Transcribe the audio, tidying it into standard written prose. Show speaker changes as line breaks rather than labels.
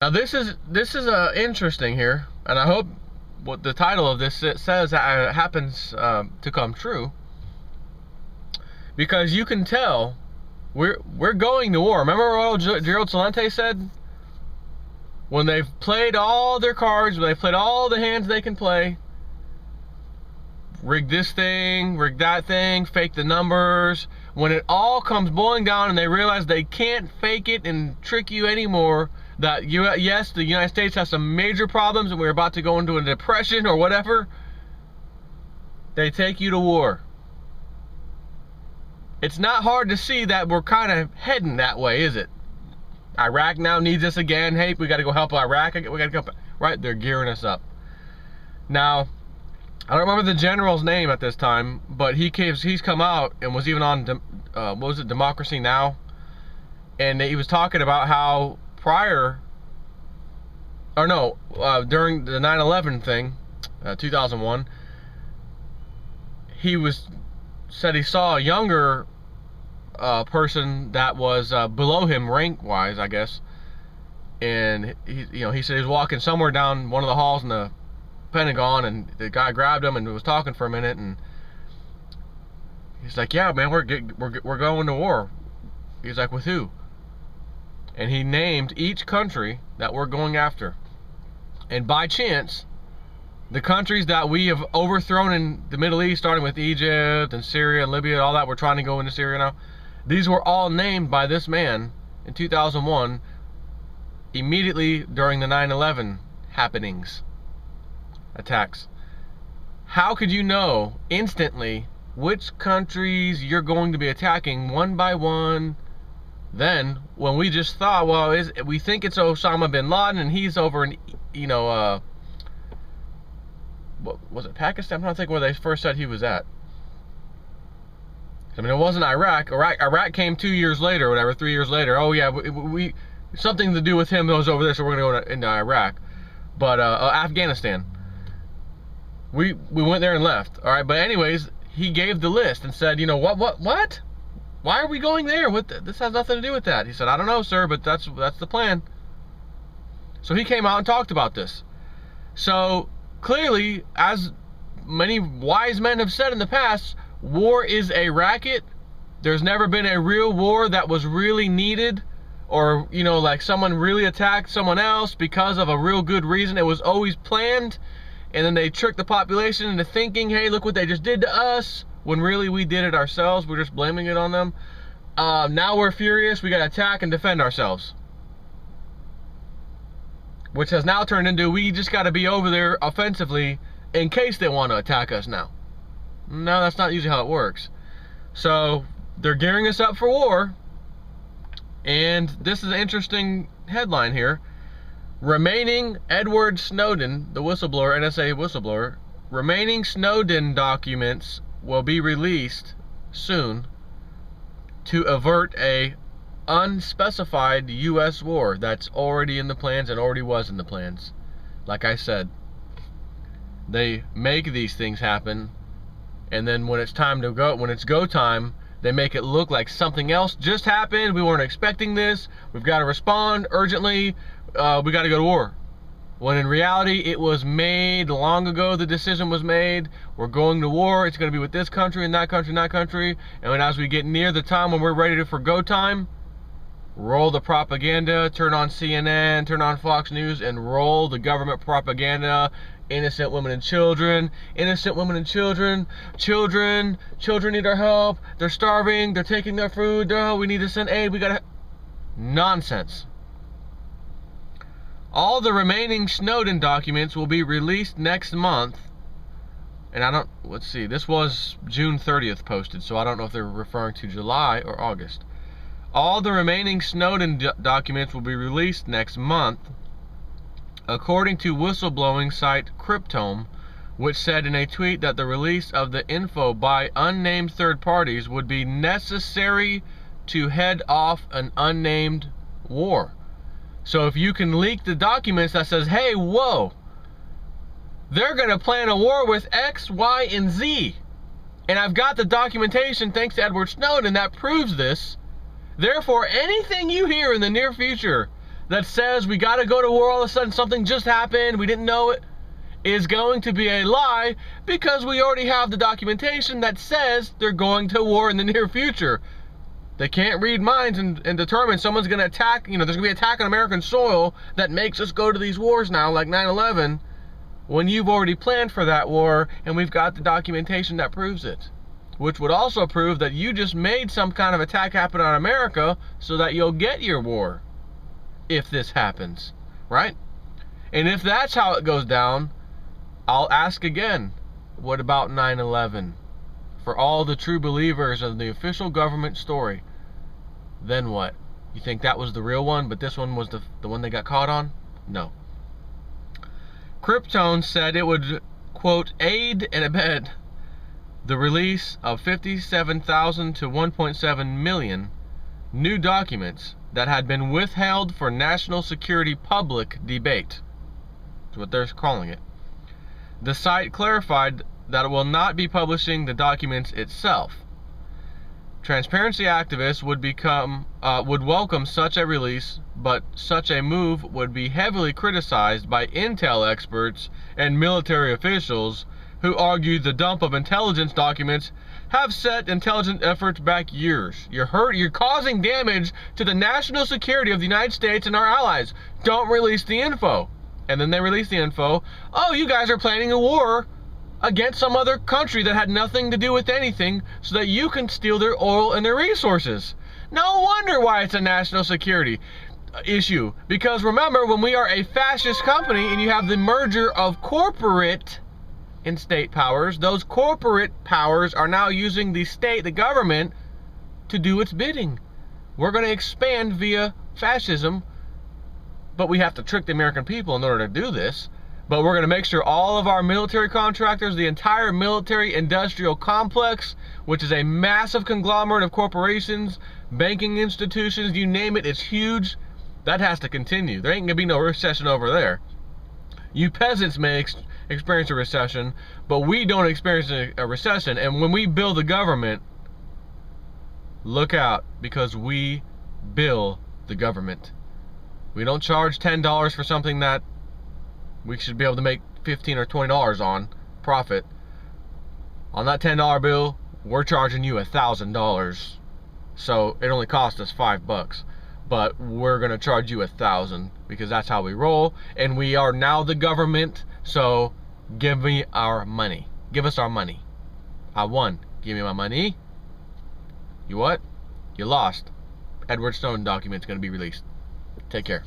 Now this is interesting here, and I hope what the title of this says happens to come true, because you can tell we're going to war. Remember what Gerald Celente said? When they've played all their cards, when they've played all the hands they can play, rig this thing, rig that thing, fake the numbers, when it all comes boiling down and they realize they can't fake it and trick you anymore, that yes, the United States has some major problems and we're about to go into a depression or whatever, they take you to war. It's not hard to see that we're kind of heading that way, is it? Iraq now needs us again. Hey, we got to go help Iraq. We got to go, right? They're gearing us up. Now, I don't remember the general's name at this time, but he's come out and was even on, what was it, Democracy Now? And he was talking about how during the 9/11 thing, 2001, said he saw a younger person that was below him rank-wise, I guess, and he said he was walking somewhere down one of the halls in the Pentagon, and the guy grabbed him and was talking for a minute, and he's like, "Yeah, man, we're going to war." He's like, "With who?" And he named each country that we're going after. And by chance, the countries that we have overthrown in the Middle East, starting with Egypt and Syria and Libya, all that, we're trying to go into Syria now, these were all named by this man in 2001, immediately during the 9/11 happenings, attacks. How could you know instantly which countries you're going to be attacking one by one? Then, when we just thought, well, we think it's Osama bin Laden and he's over in, what was it, Pakistan? I'm trying to think where they first said he was at. I mean, it wasn't Iraq. Iraq came 2 years later, or whatever, 3 years later. Oh yeah, we something to do with him that was over there, so we're gonna go into Iraq. But Afghanistan, we went there and left. All right, but anyways, he gave the list and said, what? Why are we going there? This has nothing to do with that. He said, "I don't know, sir, but that's the plan." So he came out and talked about this. So clearly, as many wise men have said in the past, war is a racket. There's never been a real war that was really needed, or like someone really attacked someone else because of a real good reason. It was always planned, and then they tricked the population into thinking, "Hey, look what they just did to us," when really we did it ourselves. We're just blaming it on them. Now we're furious. We got to attack and defend ourselves, which has now turned into, we just got to be over there offensively in case they want to attack us now. No, that's not usually how it works. So they're gearing us up for war, and this is an interesting headline here. Remaining Edward Snowden, the whistleblower, NSA whistleblower, remaining Snowden documents will be released soon to avert a unspecified U.S. war that's already in the plans and already was in the plans. Like I said, they make these things happen, and then when it's time to go, when it's go time, they make it look like something else just happened. We weren't expecting this. We've got to respond urgently. We got to go to war. When in reality, it was made long ago. The decision was made. We're going to war. It's going to be with this country and that country and that country. And when, as we get near the time when we're ready for go time, roll the propaganda, turn on CNN, turn on Fox News, and roll the government propaganda. Innocent women and children, innocent women and children, children need our help. They're starving. They're taking their food. Oh, we need to send aid. We gotta. Nonsense. All the remaining Snowden documents will be released next month. And let's see, this was June 30th posted, so I don't know if they're referring to July or August. All the remaining Snowden documents will be released next month, according to whistleblowing site Cryptome, which said in a tweet that the release of the info by unnamed third parties would be necessary to head off an unnamed war. So if you can leak the documents that says, "Hey, whoa, they're going to plan a war with X, Y, and Z, and I've got the documentation thanks to Edward Snowden that proves this. Therefore, anything you hear in the near future that says we got to go to war all of a sudden, something just happened, we didn't know it, is going to be a lie, because we already have the documentation that says they're going to war in the near future. They can't read minds and determine someone's going to attack, there's going to be an attack on American soil that makes us go to these wars now, like 9/11, when you've already planned for that war, and we've got the documentation that proves it. Which would also prove that you just made some kind of attack happen on America so that you'll get your war, if this happens, right? And if that's how it goes down, I'll ask again, what about 9/11? For all the true believers of the official government story, then what? You think that was the real one, but this one was the one they got caught on? No. Krypton said it would, quote, aid and abet the release of 57,000 to 1.7 million new documents that had been withheld for national security public debate. That's what they're calling it. The site clarified that it will not be publishing the documents itself. Transparency activists would welcome such a release, but such a move would be heavily criticized by intel experts and military officials who argue the dump of intelligence documents have set intelligence efforts back years. You're causing damage to the national security of the United States and our allies. Don't release the info. And then they release the info. Oh, you guys are planning a war against some other country that had nothing to do with anything so that you can steal their oil and their resources. No wonder why it's a national security issue. Because remember, when we are a fascist company and you have the merger of corporate and state powers, those corporate powers are now using the state, the government, to do its bidding. We're going to expand via fascism, but we have to trick the American people in order to do this. But we're going to make sure all of our military contractors, the entire military industrial complex, which is a massive conglomerate of corporations, banking institutions, you name it, it's huge, that has to continue. There ain't going to be no recession over there. You peasants may experience a recession, but we don't experience a recession. And when we build a government, look out, because we bill the government. We don't charge $10 for something that we should be able to make $15 or $20 on profit. On that $10 bill, we're charging you $1,000. So it only cost us $5, but we're gonna charge you $1,000 because that's how we roll. And we are now the government. So give me our money. Give us our money. I won. Give me my money. You what? You lost. Edward Snowden document's gonna be released. Take care.